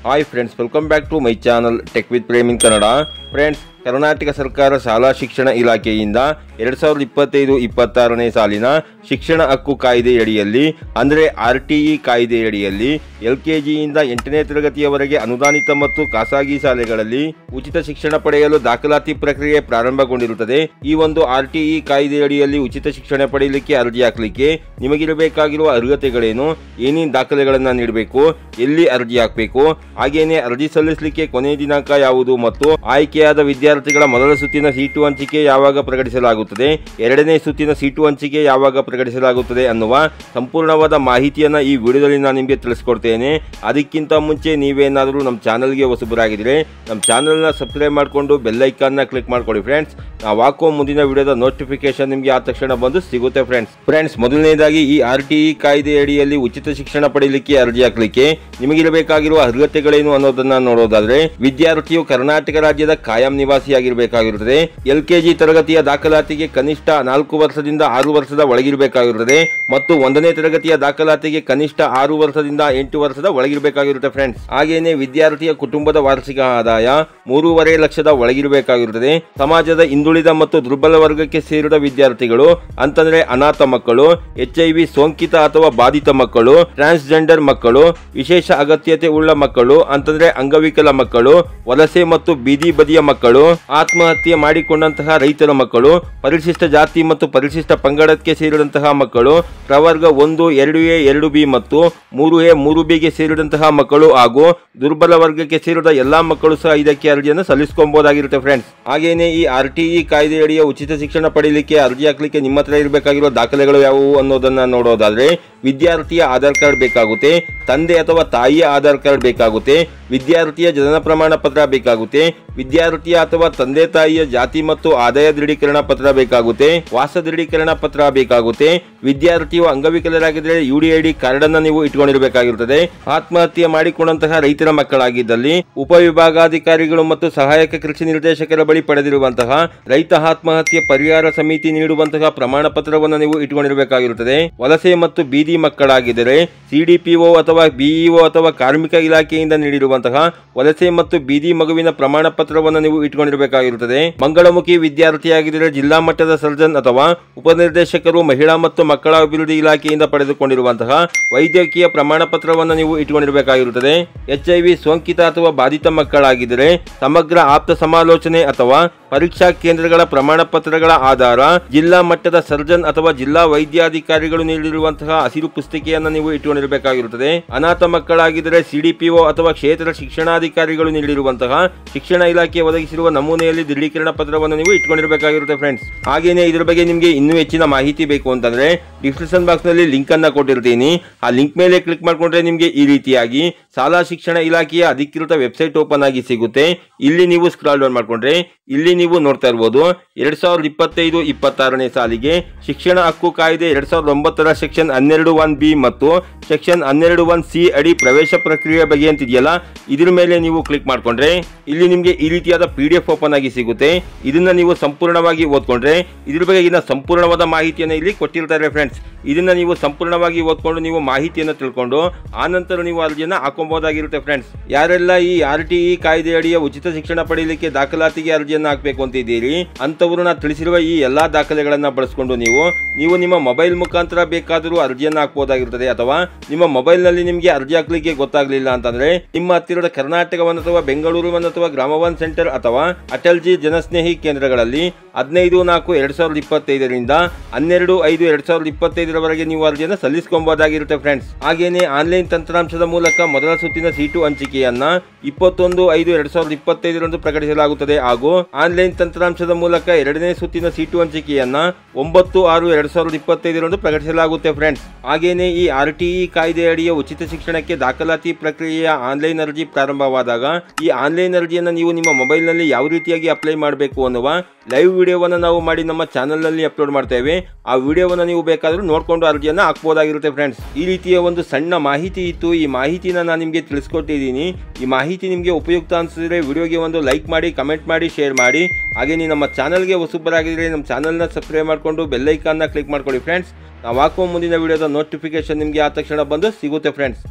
Hi friends, welcome back to my channel tech with Prem in Kannada. Friends, Karnataka ಸರ್ಕಾರ ಶಾಲಾ ಶಿಕ್ಷಣ ಇಲಾಖೆಯಿಂದ 2025-26ನೇ ಸಾಲಿನ ಶಿಕ್ಷಣ ಹಕ್ಕು ಕಾಯ್ದೆಯಡಿಯಲ್ಲಿ ಅಂದರೆ RTE ಕಾಯ್ದೆಯಡಿಯಲ್ಲಿ LKGಯಿಂದ 8ನೇ ತರಗತಿಯವರೆಗೆ ಅನುದಾನಿತ ಮತ್ತು ಖಾಸಗಿ ಶಾಲೆಗಳಲ್ಲಿ ಉಚಿತ ಶಿಕ್ಷಣ ಪಡೆಯಲು ದಾಖಲಾತಿ ಪ್ರಕ್ರಿಯೆ ಪ್ರಾರಂಭಗೊಂಡಿರುತ್ತದೆ. ಈ ಒಂದು RTE ಕಾಯ್ದೆಯಡಿಯಲ್ಲಿ ಉಚಿತ ಶಿಕ್ಷಣ ಪಡೆಯಲಿಕ್ಕೆ ಅರ್ಜಿ ಹಾಕಲಿಕ್ಕೆ ನಿಮಗಿರಬೇಕಾಗಿರುವ ಅರ್ಹತೆಗಳೇನು, ಏನೇನು ದಾಖಲೆಗಳನ್ನು ನೀಡಬೇಕು, ಎಲ್ಲಿ ಅರ್ಜಿ ಹಾಕಬೇಕು, ಹಾಗೇನೆ ಅರ್ಜಿ ಸಲ್ಲಿಸಲಿಕ್ಕೆ ಕೊನೆಯ ದಿನಾಂಕ ಯಾವುದು ಮತ್ತು ಆಯ್ಕೆಯಾದ ವಿದ್ಯಾರ್ಥಿಗಳ ಮೊದಲ ಸುತ್ತಿನ ಸೀಟು ಹಂಚಿಕೆ ಯಾವಾಗ ಪ್ರಕಟಿಸಲಾಗುತ್ತದೆ, ಎರಡನೇ ಸುತ್ತಿನ ಸೀಟು ಹಂಚಿಕೆ ಯಾವಾಗ ಪ್ರಕಟಿಸಲಾಗುತ್ತದೆ ಅನ್ನುವ ಸಂಪೂರ್ಣವಾದ ಮಾಹಿತಿಯನ್ನು ಈ ವಿಡಿಯೋದಲ್ಲಿ ನಾನು ನಿಮಗೆ ತಿಳಿಸ್ಕೊಡ್ತೇನೆ. ಅದಕ್ಕಿಂತ ಮುಂಚೆ ನೀವೇನಾದರೂ ನಮ್ಮ ಚಾನಲ್ಗೆ ಹೊಸಬರಾಗಿದ್ದರೆ ನಮ್ಮ ಚಾನಲ್ನ ಸಬ್ಸ್ಕ್ರೈಬ್ ಮಾಡಿಕೊಂಡು ಬೆಲ್ ಐಕಾನ್ನ ಕ್ಲಿಕ್ ಮಾಡ್ಕೊಳ್ಳಿ ಫ್ರೆಂಡ್ಸ್. ನಾವು ಹಾಕೋ ಮುಂದಿನ ವಿಡಿಯೋದ ನೋಟಿಫಿಕೇಶನ್ ನಿಮಗೆ ಆ ತಕ್ಷಣ ಬಂದು ಸಿಗುತ್ತೆ ಫ್ರೆಂಡ್ಸ್. ಮೊದಲನೇದಾಗಿ ಈ RTE ಕಾಯ್ದೆಯಡಿಯಲ್ಲಿ ಉಚಿತ ಶಿಕ್ಷಣ ಪಡೆಯಲಿಕ್ಕೆ ಅರ್ಜಿ ಹಾಕಲಿಕ್ಕೆ ನಿಮಗಿರಬೇಕಾಗಿರುವ ಅರ್ಹತೆಗಳೇನು ಅನ್ನೋದನ್ನ ನೋಡೋದಾದ್ರೆ, ವಿದ್ಯಾರ್ಥಿಯು ಕರ್ನಾಟಕ ರಾಜ್ಯದ ಕಾಯಂ ನಿವಾಸಿಯಾಗಿರಬೇಕಾಗಿರುತ್ತದೆ. LKG ತರಗತಿಯ ದಾಖಲಾತಿಗೆ ಕನಿಷ್ಠ 4 ವರ್ಷದಿಂದ 6 ವರ್ಷದ ಒಳಗಿರಬೇಕಾಗಿರುತ್ತದೆ ಮತ್ತು 1ನೇ ತರಗತಿಯ ದಾಖಲಾತಿಗೆ ಕನಿಷ್ಠ 6 ವರ್ಷದಿಂದ 8 ವರ್ಷದ ಒಳಗಿರಬೇಕಾಗಿರುತ್ತೆ ಫ್ರೆಂಡ್ಸ್. ಹಾಗೇನೆ ವಿದ್ಯಾರ್ಥಿಯ ಕುಟುಂಬದ ವಾರ್ಷಿಕ ಆದಾಯ 3.5 ಲಕ್ಷದ ಒಳಗಿರಬೇಕಾಗಿರುತ್ತದೆ. ಸಮಾಜದ ಹಿಂದುಳಿದ ಮತ್ತು ದುರ್ಬಲ ವರ್ಗಕ್ಕೆ ಸೇರಿದ ವಿದ್ಯಾರ್ಥಿಗಳು ಅಂತಂದ್ರೆ ಅನಾಥ ಮಕ್ಕಳು, HIV ಸೋಂಕಿತ ಅಥವಾ ಬಾಧಿತ ಮಕ್ಕಳು, ಟ್ರಾನ್ಸ್ಜೆಂಡರ್ ಮಕ್ಕಳು, ವಿಶೇಷ ಅಗತ್ಯತೆ ಉಳ್ಳ ಮಕ್ಕಳು ಅಂತಂದ್ರೆ ಅಂಗವಿಕಲ ಮಕ್ಕಳು, ವಲಸೆ ಮತ್ತು ಬೀದಿ ಬದಿಯ ಮಕ್ಕಳು, ಆತ್ಮಹತ್ಯೆ ಮಾಡಿಕೊಂಡಂತಹ ರೈತರ ಮಕ್ಕಳು, ಪರಿಶಿಷ್ಟ ಜಾತಿ ಮತ್ತು ಪರಿಶಿಷ್ಟ ಪಂಗಡಕ್ಕೆ ಸೇರಿದಂತಹ ಮಕ್ಕಳು, ಪ್ರವರ್ಗ 1, 2A, 2B ಮತ್ತು 3A, 3Bಗೆ ಸೇರಿದಂತಹ ಮಕ್ಕಳು ಹಾಗೂ ದುರ್ಬಲ ವರ್ಗಕ್ಕೆ ಸೇರಿದ ಎಲ್ಲಾ ಮಕ್ಕಳು ಸಹ ಇದಕ್ಕೆ ಅರ್ಜಿಯನ್ನು ಸಲ್ಲಿಸಿಕೊಳ್ಳಬಹುದಾಗಿರುತ್ತೆ ಫ್ರೆಂಡ್ಸ್. ಹಾಗೇನೆ ಈ RTE ಕಾಯ್ದೆಯಡಿಯ ಉಚಿತ ಶಿಕ್ಷಣ ಪಡೆಯಲಿಕ್ಕೆ ಅರ್ಜಿ ಹಾಕಲಿಕ್ಕೆ ನಿಮ್ಮ ಹತ್ರ ಇರಬೇಕಾಗಿರುವ ದಾಖಲೆಗಳು ಯಾವುವು ಅನ್ನೋದನ್ನ ನೋಡೋದಾದ್ರೆ, ವಿದ್ಯಾರ್ಥಿಯ ಆಧಾರ್ ಕಾರ್ಡ್ ಬೇಕಾಗುತ್ತೆ, ತಂದೆ ಅಥವಾ ತಾಯಿಯ ಆಧಾರ್ ಕಾರ್ಡ್ ಬೇಕಾಗುತ್ತೆ, ವಿದ್ಯಾರ್ಥಿಯ ಜನನ ಪ್ರಮಾಣ ಪತ್ರ ಬೇಕಾಗುತ್ತೆ, ವಿದ್ಯಾರ್ಥಿಯ ಅಥವಾ ತಂದೆ ತಾಯಿಯ ಜಾತಿ ಮತ್ತು ಆದಾಯ ದೃಢೀಕರಣ ಪತ್ರ ಬೇಕಾಗುತ್ತೆ, ವಾಸ ದೃಢೀಕರಣ ಪತ್ರ ಬೇಕಾಗುತ್ತೆ, ವಿದ್ಯಾರ್ಥಿಯು ಅಂಗವಿಕಲರಾಗಿದ್ದರೆ UDID ಕಾರ್ಡ್ ಅನ್ನು ನೀವು ಇಟ್ಕೊಂಡಿರಬೇಕಾಗಿರುತ್ತದೆ. ಆತ್ಮಹತ್ಯೆ ಮಾಡಿಕೊಂಡಂತಹ ರೈತರ ಮಕ್ಕಳಾಗಿದ್ದಲ್ಲಿ ಉಪವಿಭಾಗಾಧಿಕಾರಿಗಳು ಮತ್ತು ಸಹಾಯಕ ಕೃಷಿ ನಿರ್ದೇಶಕರ ಬಳಿ ಪಡೆದಿರುವಂತಹ ರೈತ ಆತ್ಮಹತ್ಯೆ ಪರಿಹಾರ ಸಮಿತಿ ನೀಡುವಂತಹ ಪ್ರಮಾಣ ಪತ್ರವನ್ನು ನೀವು ಇಟ್ಕೊಂಡಿರಬೇಕಾಗಿರುತ್ತದೆ. ವಲಸೆ ಮತ್ತು ಬೀದಿ ಮಕ್ಕಳಾಗಿದ್ದರೆ CDPO ಅಥವಾ BEO ಅಥವಾ ಕಾರ್ಮಿಕ ಇಲಾಖೆಯಿಂದ ನೀಡಿರುವಂತಹ ವಲಸೆ ಮತ್ತು ಬೀದಿ ಮಗುವಿನ ಪ್ರಮಾಣ ಪತ್ರವನ್ನು ನೀವು ಇಟ್ಕೊಂಡಿರಬೇಕಾಗಿರುತ್ತದೆ. ಮಂಗಳಮುಖಿ ವಿದ್ಯಾರ್ಥಿಯಾಗಿದ್ದರೆ ಜಿಲ್ಲಾ ಮಟ್ಟದ ಸರ್ಜನ್ ಅಥವಾ ಉಪನಿರ್ದೇಶಕರು ಮಹಿಳಾ ಮತ್ತು ಮಕ್ಕಳ ಅಭಿವೃದ್ಧಿ ಇಲಾಖೆಯಿಂದ ಪಡೆದುಕೊಂಡಿರುವಂತಹ ವೈದ್ಯಕೀಯ ಪ್ರಮಾಣ ಪತ್ರವನ್ನು ನೀವು ಇಟ್ಕೊಂಡಿರಬೇಕಾಗಿರುತ್ತದೆ. HIV ಸೋಂಕಿತ ಅಥವಾ ಬಾಧಿತ ಮಕ್ಕಳಾಗಿದ್ದರೆ ಸಮಗ್ರ ಆಪ್ತ ಸಮಾಲೋಚನೆ ಅಥವಾ ಪರೀಕ್ಷಾ ಕೇಂದ್ರಗಳ ಪ್ರಮಾಣ ಪತ್ರಗಳ ಆಧಾರ ಜಿಲ್ಲಾ ಮಟ್ಟದ ಸರ್ಜನ್ ಅಥವಾ ಜಿಲ್ಲಾ ವೈದ್ಯಾಧಿಕಾರಿಗಳು ನೀಡಿರುವಂತಹ ಹಸಿರು ಪುಸ್ತಿಕೆಯನ್ನು ನೀವು ಇಟ್ಟುಕೊಂಡಿರಬೇಕಾಗಿರುತ್ತದೆ. ಅನಾಥ ಮಕ್ಕಳಾಗಿದ್ದರೆ CDPO ಅಥವಾ ಕ್ಷೇತ್ರ ಶಿಕ್ಷಣಾಧಿಕಾರಿಗಳು ನೀಡಿರುವಂತಹ ಶಿಕ್ಷಣ ಇಲಾಖೆ ಒದಗಿಸಿರುವ ನಮೂನೆಯಲ್ಲಿ ದೃಢೀಕರಣ ಪತ್ರವನ್ನು ನೀವು ಇಟ್ಕೊಂಡಿರಬೇಕಾಗಿರುತ್ತೆ ಫ್ರೆಂಡ್ಸ್. ಹಾಗೇನೆ ಇದರ ಬಗ್ಗೆ ನಿಮಗೆ ಇನ್ನೂ ಹೆಚ್ಚಿನ ಮಾಹಿತಿ ಬೇಕು ಅಂತಂದ್ರೆ ಡಿಸ್ಕ್ರಿಪ್ಷನ್ ಬಾಕ್ಸ್ ನಲ್ಲಿ ಲಿಂಕ್ ಅನ್ನ ಕೊಟ್ಟಿರ್ತೀನಿ. ಆ ಲಿಂಕ್ ಮೇಲೆ ಕ್ಲಿಕ್ ಮಾಡ್ಕೊಂಡ್ರೆ ನಿಮಗೆ ಈ ರೀತಿಯಾಗಿ ಶಾಲಾ ಶಿಕ್ಷಣ ಇಲಾಖೆಯ ಅಧಿಕೃತ ವೆಬ್ಸೈಟ್ ಓಪನ್ ಆಗಿ ಸಿಗುತ್ತೆ. ಇಲ್ಲಿ ನೀವು ಸ್ಕ್ರಾಲ್ ಡೌನ್ ಮಾಡ್ಕೊಂಡ್ರೆ ಇಲ್ಲಿ ನೀವು ನೋಡ್ತಾ ಇರಬಹುದು 2025-26ನೇ ಸಾಲಿಗೆ ಶಿಕ್ಷಣ ಹಕ್ಕು ಕಾಯ್ದೆ 2009ರ ಸೆಕ್ಷನ್ 12(1)B ಮತ್ತು ಸೆಕ್ಷನ್ 12(1)C ಅಡಿ ಪ್ರವೇಶ ಪ್ರಕ್ರಿಯೆ ಬಗ್ಗೆ ಅಂತಿದೆಯಲ್ಲ, ಇದ್ರ ಮೇಲೆ ನೀವು ಕ್ಲಿಕ್ ಮಾಡ್ಕೊಂಡ್ರೆ ಇಲ್ಲಿ ನಿಮಗೆ ಈ ರೀತಿಯಾದ PDF ಓಪನ್ ಆಗಿ ಸಿಗುತ್ತೆ. ಇದನ್ನ ನೀವು ಸಂಪೂರ್ಣವಾಗಿ ಓದ್ಕೊಂಡ್ರೆ ಇದ್ರ ಬಗ್ಗೆ ಸಂಪೂರ್ಣವಾದ ಮಾಹಿತಿಯನ್ನು ಇಲ್ಲಿ ಕೊಟ್ಟಿರ್ತಾರೆ ಫ್ರೆಂಡ್ಸ್. ಇದನ್ನ ನೀವು ಸಂಪೂರ್ಣವಾಗಿ ಓದ್ಕೊಂಡು ನೀವು ಮಾಹಿತಿಯನ್ನು ತಿಳ್ಕೊಂಡು ಆನಂತರ ನೀವು ಅರ್ಜಿಯನ್ನು ಹಾಕಬಹುದಾಗಿರುತ್ತೆ ಫ್ರೆಂಡ್ಸ್. ಯಾರೆಲ್ಲ ಈ RTE ಕಾಯ್ದೆಯಡಿಯ ಉಚಿತ ಶಿಕ್ಷಣ ಪಡೆಯಲಿಕ್ಕೆ ದಾಖಲಾತಿಗೆ ಅರ್ಜಿಯನ್ನು ಹಾಕಬೇಕು ಅಂತಿದ್ದೀರಿ ಅಂತವರು ನಾ ತಿಳಿಸಿರುವ ಈ ಎಲ್ಲಾ ದಾಖಲೆಗಳನ್ನ ಬಳಸಿಕೊಂಡು ನೀವು ನಿಮ್ಮ ಮೊಬೈಲ್ ಮುಖಾಂತರ ಬೇಕಾದರೂ ಅರ್ಜಿಯನ್ನು ಹಾಕಬಹುದಾಗಿರುತ್ತದೆ. ಅಥವಾ ನಿಮ್ಮ ಮೊಬೈಲ್ ನಲ್ಲಿ ನಿಮಗೆ ಅರ್ಜಿ ಹಾಕಲಿಕ್ಕೆ ಗೊತ್ತಾಗ್ಲಿಲ್ಲ ಅಂತಂದ್ರೆ ನಿಮ್ಮ ಹತ್ತಿರದ ಕರ್ನಾಟಕ ಒನ್ ಅಥವಾ ಬೆಂಗಳೂರು ಒನ್ ಅಥವಾ ಗ್ರಾಮ ಒನ್ ಸೆಂಟರ್ ಅಥವಾ ಅಟಲ್ಜಿ ಜನಸ್ನೇಹಿ ಕೇಂದ್ರಗಳಲ್ಲಿ 15/4/2025ರಿಂದ 12/5/2025 ನೀವು ಅರ್ಜಿಯನ್ನು ಸಲ್ಲಿಸಿಕೊಳ್ಳಬಹುದಾಗಿರುತ್ತೆ ಫ್ರೆಂಡ್ಸ್. ಹಾಗೇನೆ ಆನ್ಲೈನ್ ತಂತ್ರಾಂಶದ ಮೂಲಕ ಮೊದಲ ಸುತ್ತಿನ ಸೀಟು ಹಂಚಿಕೆಯನ್ನ 21/5/2025 ಪ್ರಕಟಿಸಲಾಗುತ್ತದೆ ಹಾಗೂ ಆನ್ಲೈನ್ ತಂತ್ರಾಂಶದ ಮೂಲಕ ಎರಡನೇ ಸುತ್ತಿನ ಸೀಟು ಹಂಚಿಕೆಯನ್ನ 9/6/2025 ಪ್ರಕಟಿಸಲಾಗುತ್ತೆ ಫ್ರೆಂಡ್ಸ್. ಹಾಗೇನೆ ಈ RTE ಕಾಯ್ದೆಯಡಿಯ ಉಚಿತ ಶಿಕ್ಷಣಕ್ಕೆ ದಾಖಲಾತಿ ಪ್ರಕ್ರಿಯೆಯ ಆನ್ಲೈನ್ ಅರ್ಜಿ ಪ್ರಾರಂಭವಾದಾಗ ಈ ಆನ್ಲೈನ್ ಅರ್ಜಿಯನ್ನು ನೀವು ನಿಮ್ಮ ಮೊಬೈಲ್ ನಲ್ಲಿ ಯಾವ ರೀತಿಯಾಗಿ ಅಪ್ಲೈ ಮಾಡಬೇಕು ಅನ್ನುವ ಲೈವ್ ವಿಡಿಯೋವನ್ನು ನಾವು ಮಾಡಿ ನಮ್ಮ ಚಾನಲ್ ನಲ್ಲಿ ಅಪ್ಲೋಡ್ ಮಾಡ್ತೇವೆ. ಆ ವಿಡಿಯೋವನ್ನು ನೀವು ಬೇಕಾದರೂ ನೋಡಿಕೊಂಡು ಅರ್ಜಿಯನ್ನು ಹಾಕಬಹುದಾಗಿರುತ್ತೆ ಫ್ರೆಂಡ್ಸ್. ಈ ರೀತಿಯ ಒಂದು ಸಣ್ಣ ಮಾಹಿತಿ ಇತ್ತು. ಈ ಮಾಹಿತಿನ ನಾನು ನಿಮಗೆ ತಿಳಿಸ್ಕೊಟ್ಟಿದ್ದೀನಿ. ಈ ಮಾಹಿತಿ ನಿಮಗೆ ಉಪಯುಕ್ತ ಅನಿಸಿದ್ರೆ ವಿಡಿಯೋಗೆ ಒಂದು ಲೈಕ್ ಮಾಡಿ, ಕಮೆಂಟ್ ಮಾಡಿ, ಶೇರ್ ಮಾಡಿ. ಹಾಗೆ ನೀವು ನಮ್ಮ ಚಾನಲ್ಗೆ ಹೊಸಬರಾಗಿದ್ದರೆ ನಮ್ಮ ಚಾನಲ್ನ ಸಬ್ಸ್ಕ್ರೈಬ್ ಮಾಡಿಕೊಂಡು ಬೆಲ್ ಐಕಾನ್ನ ಕ್ಲಿಕ್ ಮಾಡ್ಕೊಳ್ಳಿ ಫ್ರೆಂಡ್ಸ್. ನಾವು ಹಾಕುವ ಮುಂದಿನ ವಿಡಿಯೋದ ನೋಟಿಫಿಕೇಶನ್ ನಿಮಗೆ ಆ ತಕ್ಷಣ ಬಂದು ಸಿಗುತ್ತೆ ಫ್ರೆಂಡ್ಸ್.